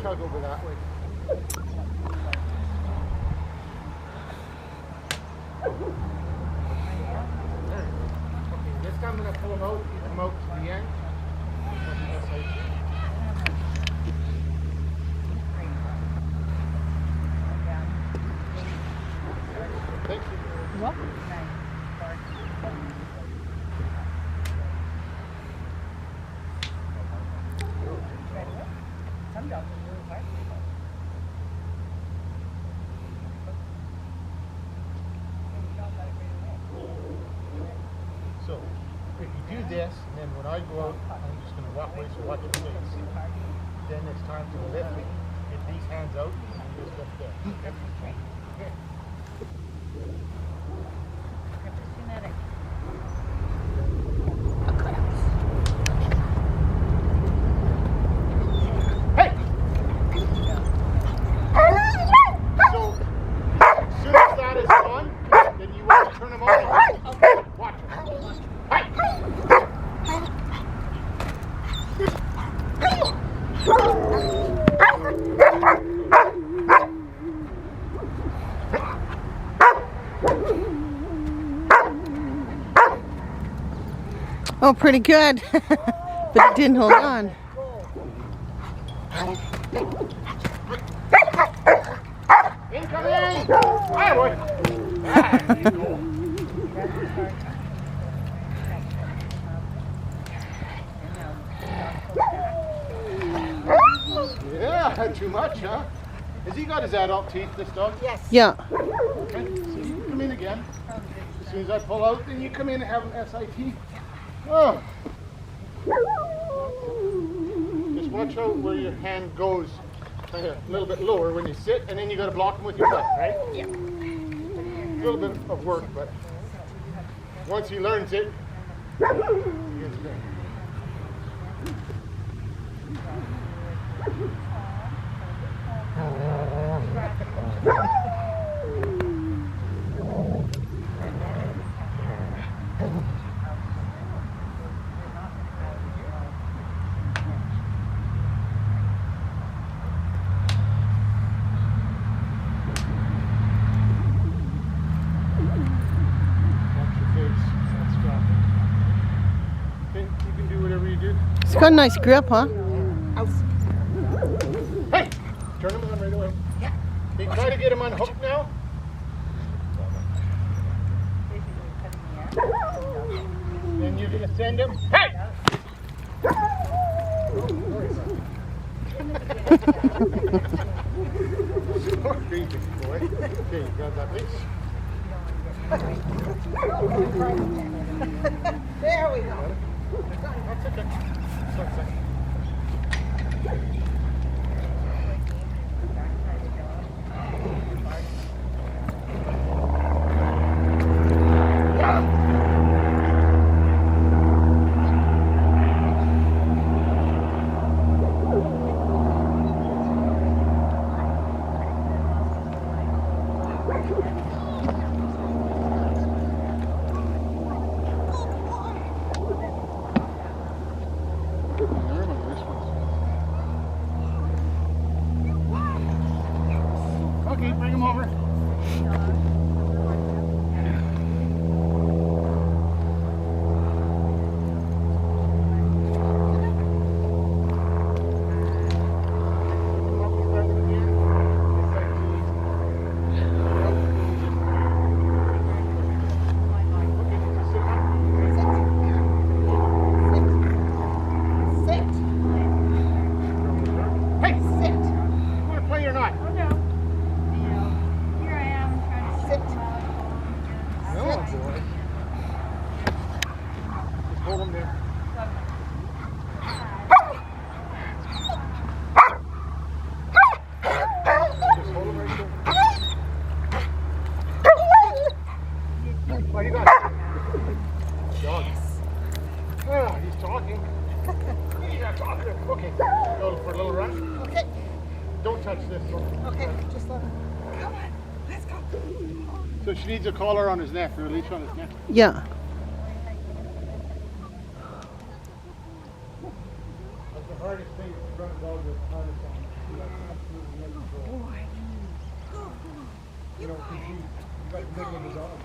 Over that way. Okay, this time I'm going to pull him out, come out to the end. Thank you. You're welcome. So, if you do this, and then when I go out, I'm just going to walk away, so watch your face. Then it's time to lift me. Get these hands out, and you just lift there. Okay. Oh, pretty good. But it didn't hold on. Incoming! Hi, boy. Yeah, too much, huh? Has he got his adult teeth, this dog? Yes. Yeah. Okay, so you come in again. As soon as I pull out, then you come in and have an SIT. Oh. Just watch out where your hand goes a little bit lower when you sit, and then you got to block them with your foot, right? Yeah. A little bit of work, but once he learns it, he gets good. It's got a nice grip, huh? House. Hey! Turn him on right away. Yeah. Okay, try to get him unhooked now. Then you're going to send him. Hey! Sorry, big boy. Okay, you got that leash. There we go. That's okay. One second. Okay, bring him over. So she needs a collar on his neck, or a leash on his neck. Yeah. That's the hardest thing to run a dog with a harness on. You have absolutely no control. You know, because you got to dig in the dog.